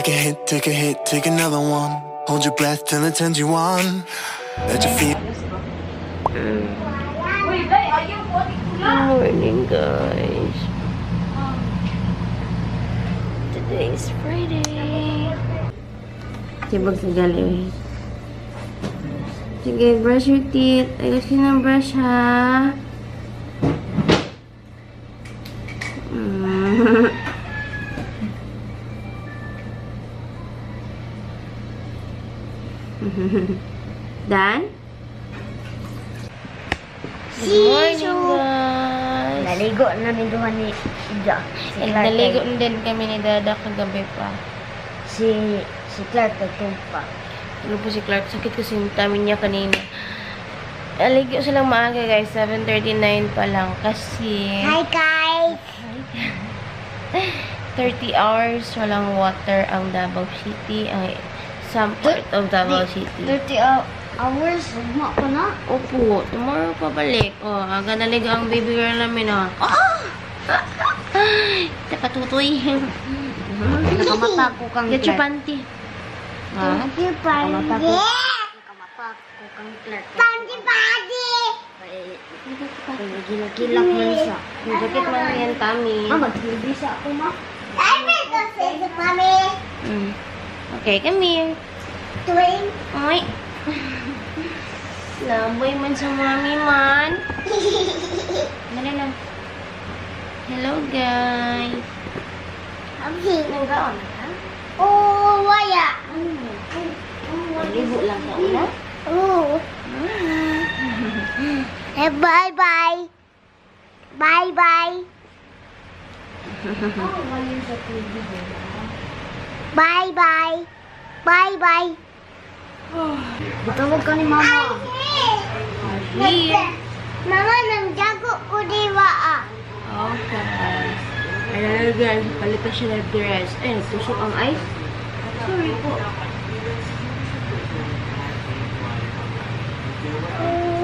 Take a hit, take a hit, take another one. Hold your breath till it turns you on. Let you feel. Morning, guys. Today is Friday. Sibag sa gali. Sige, brush your teeth. Ayos ka ng brush, ha? Dan? Good morning, guys. Naligo na ni Duhan ni Ija. Naligo na din kami ni Dada kagabi pa. Si Clark nagtumpa. Ano po si Clark? Sakit kasi yung tummy niya kanina. Naligo silang maaga, guys. 7:39 pa lang. Kasi... Hi, guys! 30 hours walang water ang Davao City. Ay, some part of Davao City. 30 hours? Ugma pa na? Opo, tomorrow pa balik. Oh, aga naligo ang baby girl namin, oh. Tapatutoy. Nakamata ko kang Get your Clark. panty. Panty, panty. Nakamata ko kang Clark. Panty, panty! Ginagilak man siya. Bakit man yan, Tami? Mag-TV siya ako, ma. Ay, may kasi sa mami. Okay, come here. Twin. Ay. Lamboy man sa mami man. Dali lang. Hello, guys. Abi. Nanggaon na ka? Oh, waya. Libo lang sa una. Oh. Eh, bye-bye. Bye-bye. Bye-bye. Bye-bye. Tawag ka ni Mama. Here. Mama, nangjago ko diwa ah. Okay. Ayan, guys. Palitan siya ng dress. Ay, nagtusok ang ice. Sorry po.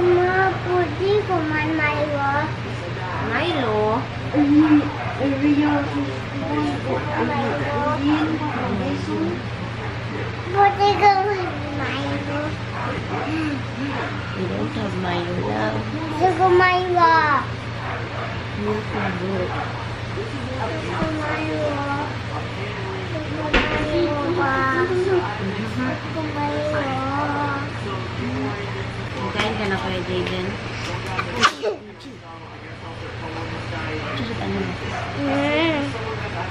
Ma, pwede ko man Milo. Milo. Pwede ko man Milo. We don't have Milo now. Gusto ko Milo. Milk na milk. Gusto ko Milo. Gusto ko Milo ba? Gusto ko Milo. Kain ka na kaya, Jaden? Susot ano mo?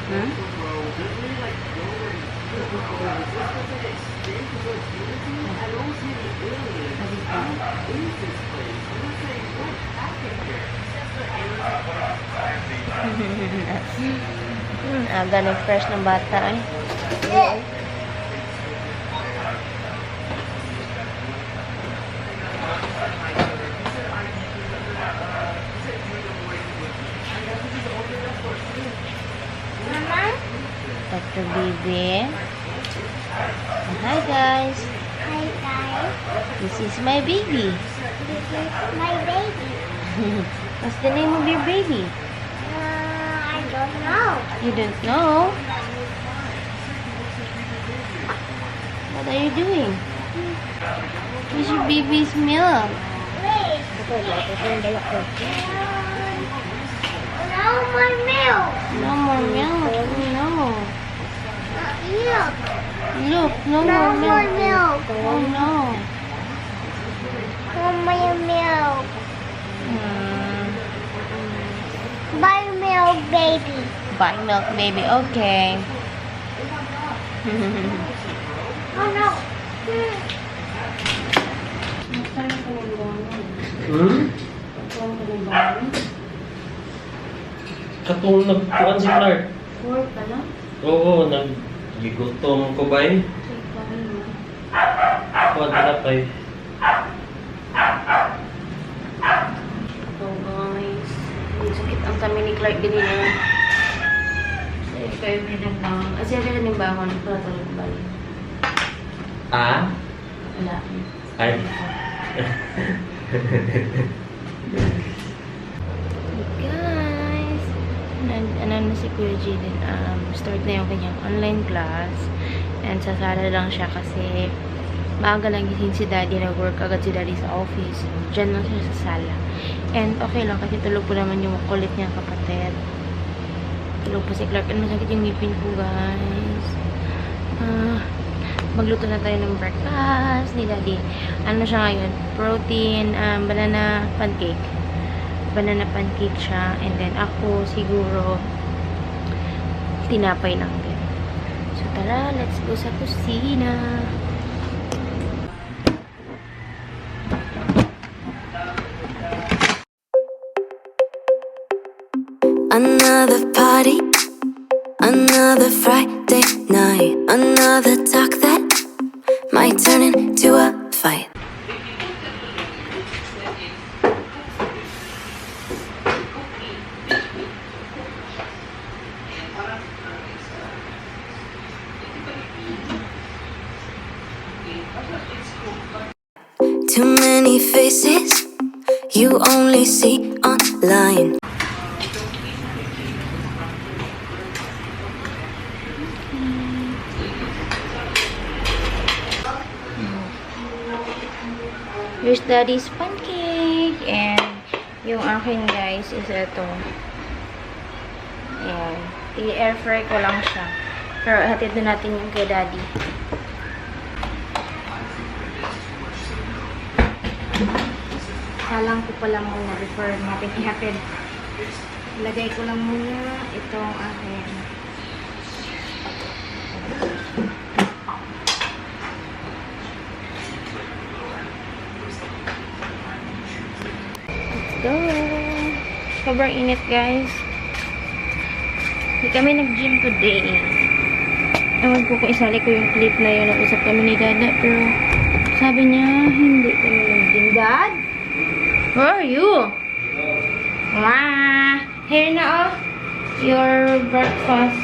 Hmm? Aga nag-fresh ng bata eh. Mama? Dr. Bibi. Hi guys. Hi guys. This is my baby. This is my baby. What's the name of your baby? I don't know. You don't know? What are you doing? Where's your baby's milk? Wait. No more milk. No more milk. Oh no. Milk. Look, no No more more milk. milk. Oh no. No more milk. Buy milk, baby. Buy milk, baby. Okay. Oh no. Katong nagkuhan si Clark. 4 pa lang? Oo, nagigutom ko ba eh? Kuhan ka na pa eh. So guys, sakit ang tummy ni Clark din niya. Kayo may nagbangon. Kasi rin ka ng bangon. Ito na tulog ba? Ah? Wala. Ay. Guys, ano na si Kuya Jaden, start na yung kanyang online class. And sa sala lang siya kasi maaga lang gising si daddy. Nag-work agad si daddy sa office. Diyan lang siya sa sala. And okay lang kasi tulog po naman yung kulit niya kapatid. Tulog po si Clark. And masakit yung ngipin ko, guys. Magluto na tayo ng breakfast ni daddy. Ano siya ngayon? Protein, banana pancake. Banana pancake siya. And then ako siguro tinapay lang din. So tara, let's go sa kusina. Another party, another Friday night, another talk that might turn into a fight. Too many faces you only see online. Here's daddy's pancake. And yung akin, guys, is ito. Ayan. I-air fry ko lang siya. Pero hatid na natin yung kay daddy. Salang ko pala muna before natin i-hatid. Lagay ko lang muna itong akin. Go! Sobrang init, guys. Hindi kami nag-gym today. Ewan ko kung isali ko yung clip na yun. Nag-usap kami ni Dada. Pero sabi niya, hindi kami nag-gym. Dad? Where are you? Wah! Here na, oh. Your breakfast.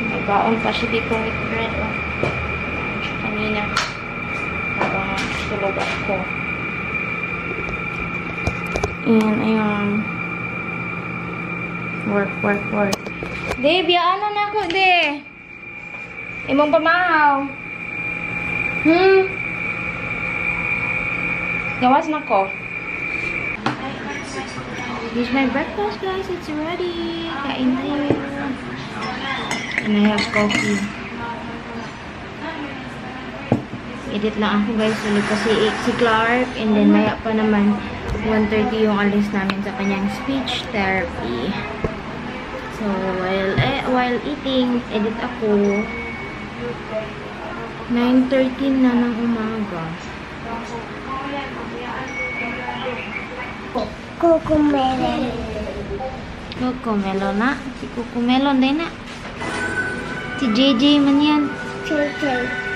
May baon pa siya dito with bread, oh. Siya kanina. Habang tulog ako. And, ayun. Work. De, biyaan na ako, de. Imong pamahaw. Gawas na ko. Here's my breakfast, guys. It's ready. Kain tayo. And I have coffee. Edit lang ako, guys. Ulit kasi si Clark. And then, maya pa naman 1:30 yung alis namin sa kanyang speech therapy. So, while eating, edit ako. 9:13 na ng umaga. Cocomelon. Cocomelon na. Si Cocomelon din na. Si JJ man yan. Chay.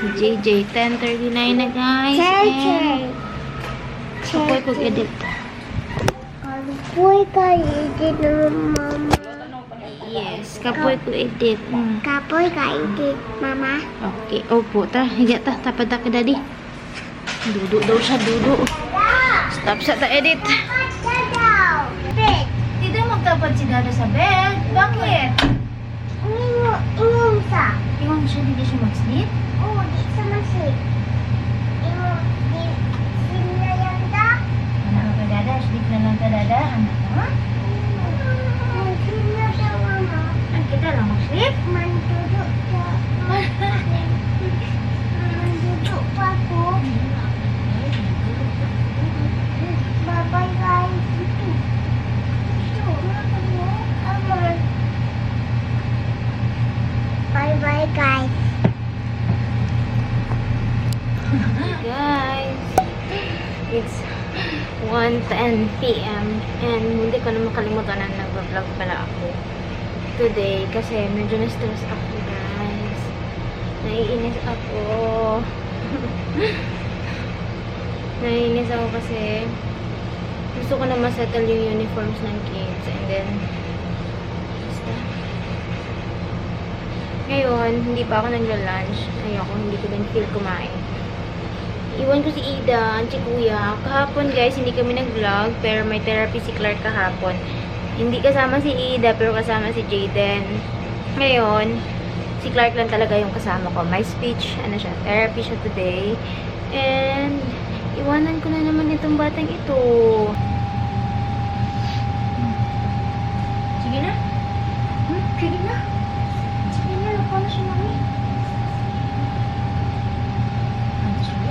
Si JJ. 10:39 na, guys. Chay. Kapoy ko edit. Kapoy ka edit ng mama. Yes, kapoy ko edit. Kapoy ka edit, mama. Okay, opo. Ta, higa ta. Tapad ta ka, daddy. Dudu daw siya, dudu. Stop sa ta edit. Dadaw. Bed. Hindi magtapad si Dada sa bed. Bakit? Ingon sa. Iwan siya, hindi siya mag-sleep? Oo, di sa masik. Ingon, di sila yan da. Anak ka, Dada. Sleep na lang ka, Dada. Anak ka? Sila sa mama. Kita lang mag-sleep. Manduduk sa. Manduduk pa ko. Bye-bye guys. Itu. Amor. Bye-bye guys. Guys, it's 1:10 p.m. and hindi ko na makalimutan na nag-vlog pala ako today kasi medyo na-stress ako, guys. Naiinis ako. Naiinis ako kasi gusto ko na masettle yung uniforms ng kids and then basta. Ngayon, hindi pa ako nagla-lunch. Ayoko, hindi ko din feel kumain. Iwan ko si Ida, ang si Kuya. Kahapon, guys, hindi kami nag-vlog, pero may therapy si Clark kahapon. Hindi kasama si Ida, pero kasama si Jaden. Ngayon, si Si Clark lang talaga yung kasama ko. My speech, ano siya, therapy siya today. And, iwanan ko na naman itong batang ito. Sige na. Sige na. Sige na, lupa na siya, mami. Ano siya?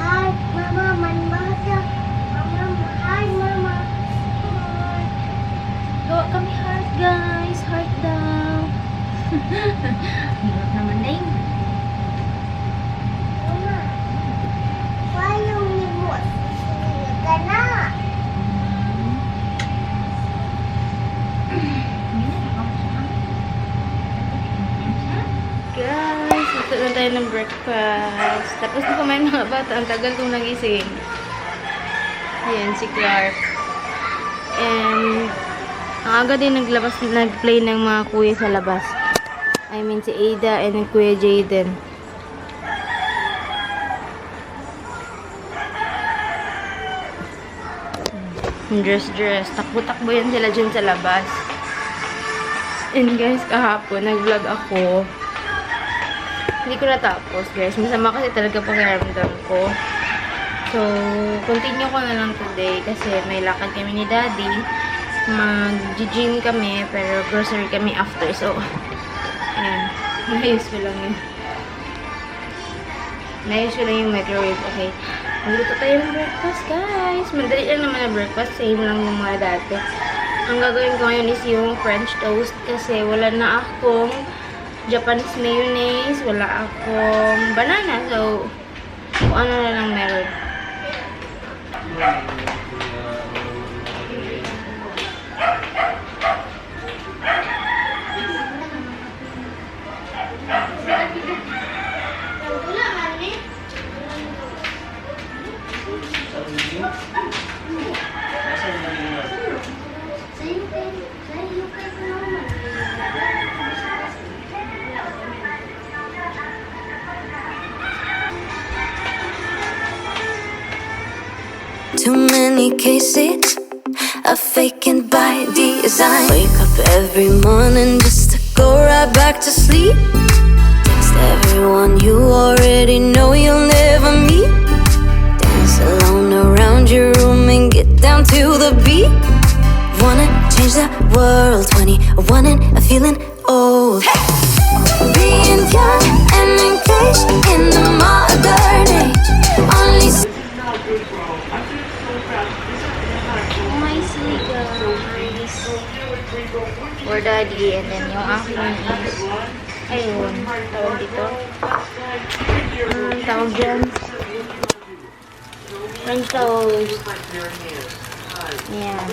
Hi, Mama, manbasa. Mama, hi, Mama. Hi. Gawa kami heart, guys. Heart daw. Hirap naman na yun. Mama, why you nimot? Sige ka na. Guys, ito na tayo ng breakfast. Tapos na kumain mga bata. Ang tagal kong nagising. Ayan, si Clark. And, ang aga din nag-play ng mga kuya sa labas. I mean, si Ada and yung Kuya Jaden. Dress. Takbo-takbo yan sila dyan sa labas. And guys, kahapon, nag-vlog ako. Hindi ko natapos, guys. Masama kasi talaga pakiramdam ko. So, continue ko na lang today kasi may lakad kami ni Daddy. Mag-gym kami, pero grocery kami after. So, ayan. Naayos ko lang yun. Naayos ko lang yung microwave. Okay. Magluto tayo ng breakfast, guys. Madali lang naman ang breakfast. Same lang yung mga dati. Ang gagawin ko ngayon is yung French toast kasi wala na akong Japanese mayonnaise, wala akong banana. So, kung ano na lang meron. Too many cases of faking by design. Wake up every morning just to go right back to sleep. Text everyone you already know you'll never meet. Dance alone around your room and get down to the beat. Wanna change the world, 21 and feeling old. Being young and engaged in the modern age. Only My guys. For Daddy. And then yung akin is, ayun, tawag dito. Tawag dyan. French toast. Ayan.